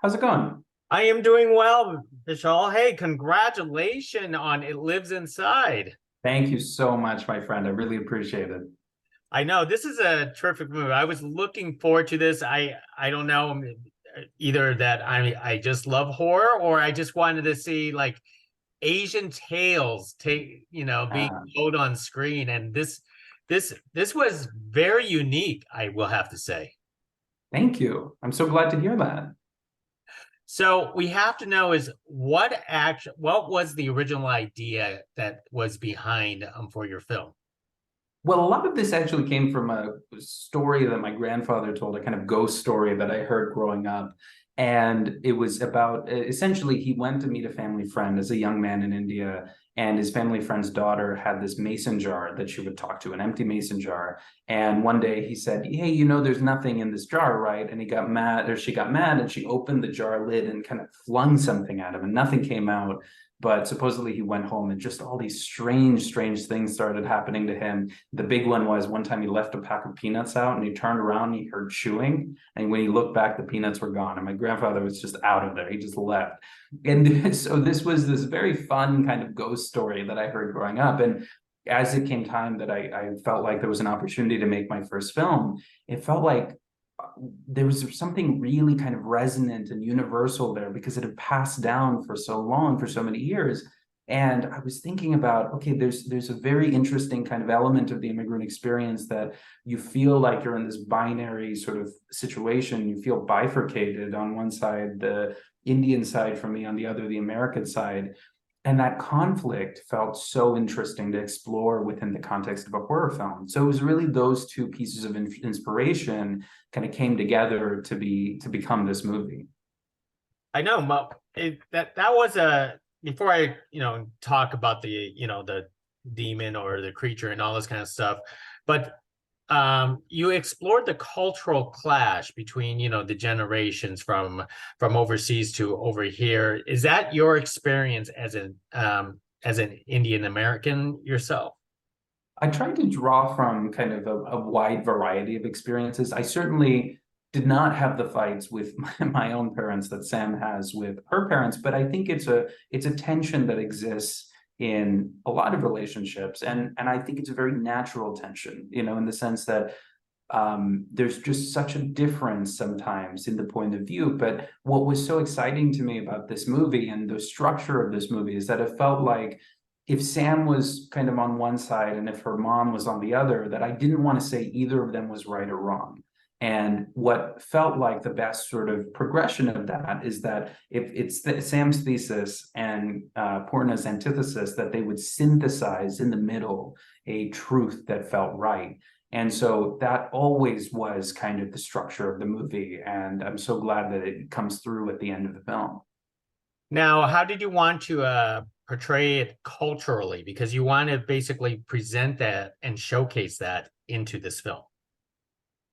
How's it going? I am doing well, Bishal. Hey, congratulations on It Lives Inside. Thank you so much, my friend. I really appreciate it. I know this is a terrific movie. I was looking forward to this. I don't know, either that I just love horror or I just wanted to see like Asian tales being Uh, told on screen. And this was very unique, I will have to say. Thank you. I'm so glad to hear that. So we have to know is what was the original idea that was behind for your film? Well, a lot of this actually came from a story that my grandfather told, a kind of ghost story that I heard growing up. And it was about essentially, he went to meet a family friend as a young man in India. And his family friend's daughter had this mason jar that she would talk to, an empty mason jar. And one day he said, "Hey, there's nothing in this jar, right?" And he got mad, or she got mad, and she opened the jar lid and kind of flung something at him, and nothing came out. But supposedly he went home and just all these strange things started happening to him. The big one was one time he left a pack of peanuts out and he turned around and he heard chewing. And when he looked back, the peanuts were gone. And my grandfather was just out of there. He just left. And so this was this very fun kind of ghost story that I heard growing up. And as it came time that I felt like there was an opportunity to make my first film, it felt like there was something really kind of resonant and universal there because it had passed down for so long, for so many years. And I was thinking about, okay, there's a very interesting kind of element of the immigrant experience that you feel like you're in this binary sort of situation. You feel bifurcated on one side, the Indian side for me, on the other, the American side. And that conflict felt so interesting to explore within the context of a horror film. So it was really those two pieces of inspiration kind of came together to become this movie. I know, that was a before I talk about the demon or the creature and all this kind of stuff, but you explored the cultural clash between the generations from overseas to over here. Is that your experience as an Indian American yourself? I tried to draw from kind of a wide variety of experiences. I certainly did not have the fights with my own parents that Sam has with her parents, but I think it's a tension that exists in a lot of relationships, and I think it's a very natural tension, in the sense that there's just such a difference sometimes in the point of view. But what was so exciting to me about this movie and the structure of this movie is that it felt like if Sam was kind of on one side and if her mom was on the other, that I didn't want to say either of them was right or wrong. And what felt like the best sort of progression of that is that if it's Sam's thesis and Purna's antithesis, that they would synthesize in the middle a truth that felt right. And so that always was kind of the structure of the movie. And I'm so glad that it comes through at the end of the film. Now, how did you want to portray it culturally? Because you want to basically present that and showcase that into this film.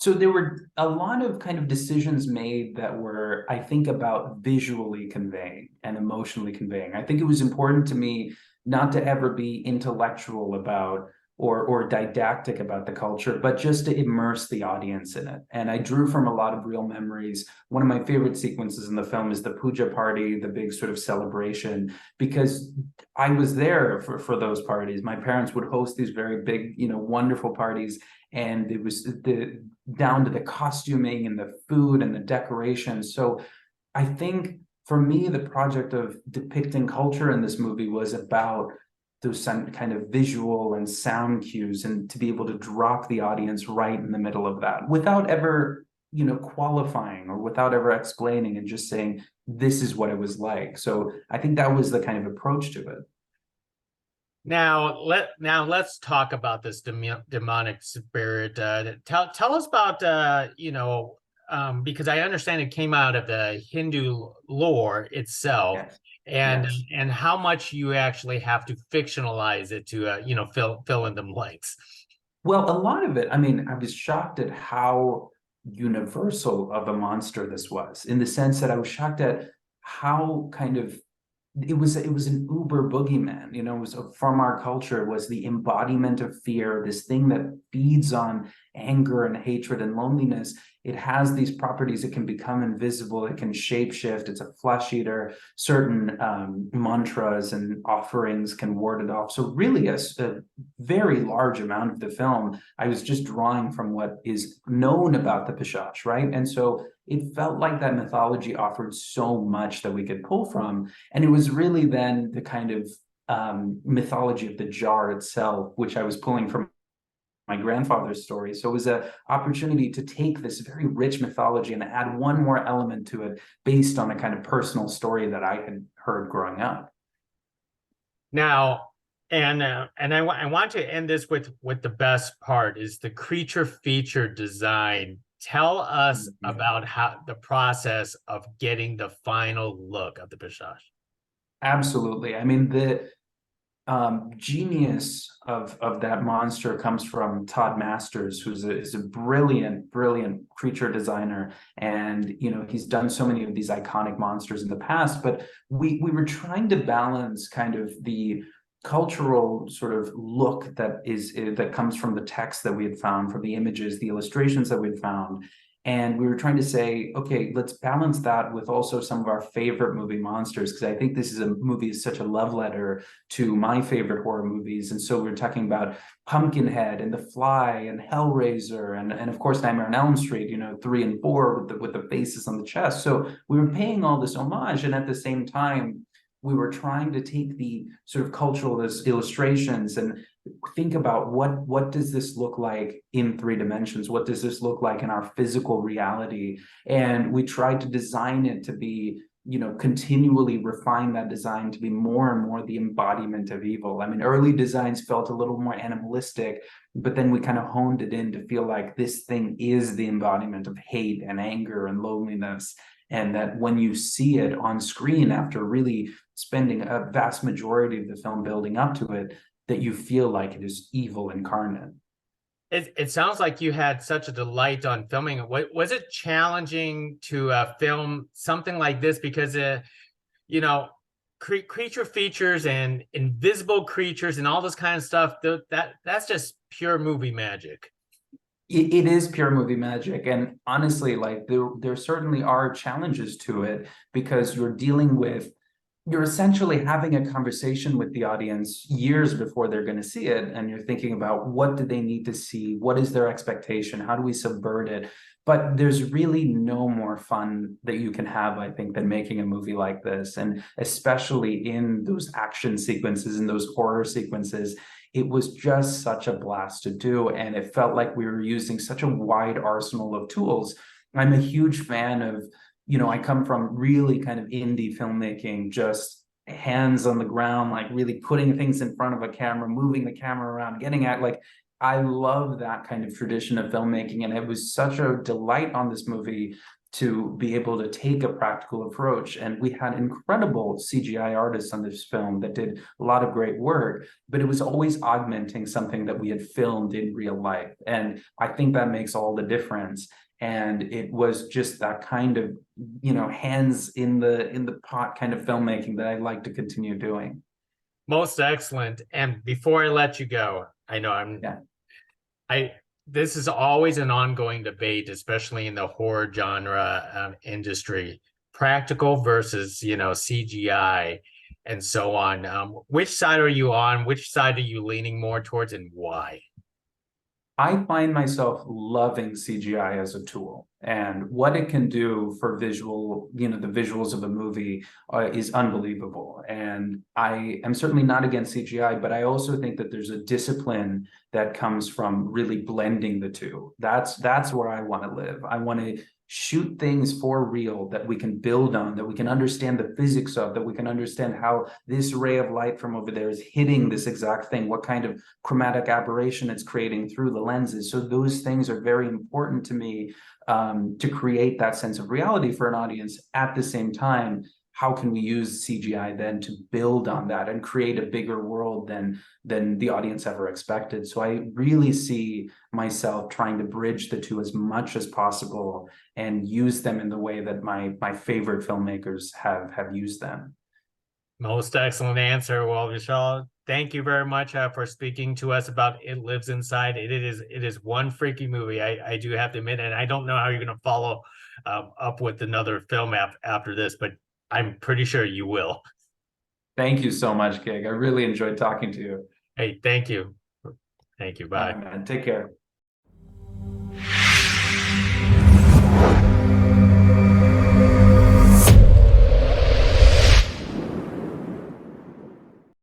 So there were a lot of kind of decisions made that were, I think, about visually conveying and emotionally conveying. I think it was important to me not to ever be intellectual about or didactic about the culture, but just to immerse the audience in it. And I drew from a lot of real memories. One of my favorite sequences in the film is the puja party, the big sort of celebration, because I was there for those parties. My parents would host these very big, wonderful parties, and it was the down to the costuming and the food and the decoration. So I think for me, the project of depicting culture in this movie was about those kind of visual and sound cues, and to be able to drop the audience right in the middle of that without ever, qualifying or without ever explaining, and just saying, this is what it was like. So I think that was the kind of approach to it. Let's talk about this demonic spirit. Tell us about because I understand it came out of the Hindu lore itself, Yes. and Yes. and how much you actually have to fictionalize it to fill in the blanks. Well, a lot of it, I mean, I was shocked at how universal of a monster this was, in the sense that I was shocked at how kind of it was an uber boogeyman. It was from our culture, was the embodiment of fear, this thing that feeds on anger and hatred and loneliness, it has these properties. It can become invisible. It can shapeshift. It's a flesh eater. Certain mantras and offerings can ward it off. So really a very large amount of the film, I was just drawing from what is known about the Pishash, right? And so it felt like that mythology offered so much that we could pull from. And it was really then the kind of mythology of the jar itself, which I was pulling from my grandfather's story. So it was an opportunity to take this very rich mythology and add one more element to it based on a kind of personal story that I had heard growing up. Now, I want to end this with the best part is the creature feature design. Tell us about how the process of getting the final look of the Bishash. Absolutely. I mean, the genius of that monster comes from Todd Masters, is a brilliant creature designer, and he's done so many of these iconic monsters in the past. But we were trying to balance kind of the cultural sort of look that comes from the text that we had found, from the images, the illustrations that we'd found. And we were trying to say, okay, let's balance that with also some of our favorite movie monsters, because I think this is a movie is such a love letter to my favorite horror movies. And so we were talking about Pumpkinhead and The Fly and Hellraiser and of course Nightmare on Elm Street, 3 and 4 with the faces on the chest. So we were paying all this homage, and at the same time, we were trying to take the sort of cultural illustrations and think about what does this look like in 3 dimensions? What does this look like in our physical reality? And we tried to design it to be, continually refine that design to be more and more the embodiment of evil. I mean, early designs felt a little more animalistic, but then we kind of honed it in to feel like this thing is the embodiment of hate and anger and loneliness. And that when you see it on screen after really spending a vast majority of the film building up to it, that you feel like it is evil incarnate. It sounds like you had such a delight on filming it. Was it challenging to film something like this? Because, creature features and invisible creatures and all this kind of stuff, that's just pure movie magic. It is pure movie magic. And honestly, like there certainly are challenges to it, because you're essentially having a conversation with the audience years before they're going to see it. And you're thinking about, what do they need to see? What is their expectation? How do we subvert it? But there's really no more fun that you can have, I think, than making a movie like this. And especially in those action sequences, in those horror sequences, it was just such a blast to do. And it felt like we were using such a wide arsenal of tools. I'm a huge fan of, I come from really kind of indie filmmaking, just hands on the ground, like really putting things in front of a camera, moving the camera around, getting at I love that kind of tradition of filmmaking. And it was such a delight on this movie to be able to take a practical approach. And we had incredible CGI artists on this film that did a lot of great work, but it was always augmenting something that we had filmed in real life. And I think that makes all the difference. And it was just that kind of, hands in the pot kind of filmmaking that I like to continue doing. Most excellent. And before I let you go, I know this is always an ongoing debate, especially in the horror genre industry, practical versus, CGI and so on. Which side are you on? Which side are you leaning more towards, and why? I find myself loving CGI as a tool, and what it can do for visual, the visuals of a movie is unbelievable. And I am certainly not against CGI, but I also think that there's a discipline that comes from really blending the two. That's where I want to live. I want to shoot things for real that we can build on, that we can understand the physics of, that we can understand how this ray of light from over there is hitting this exact thing, what kind of chromatic aberration it's creating through the lenses. So those things are very important to me, to create that sense of reality for an audience. At the same time, how can we use CGI then to build on that and create a bigger world than the audience ever expected? So I really see myself trying to bridge the two as much as possible and use them in the way that my favorite filmmakers have used them. Most excellent answer. Well, Vishal, thank you very much for speaking to us about It Lives Inside. It is one freaky movie. I do have to admit, and I don't know how you're going to follow up with another film after this, but I'm pretty sure you will. Thank you so much, Gig. I really enjoyed talking to you. Hey, thank you. Thank you. All Bye. right, man. Take care.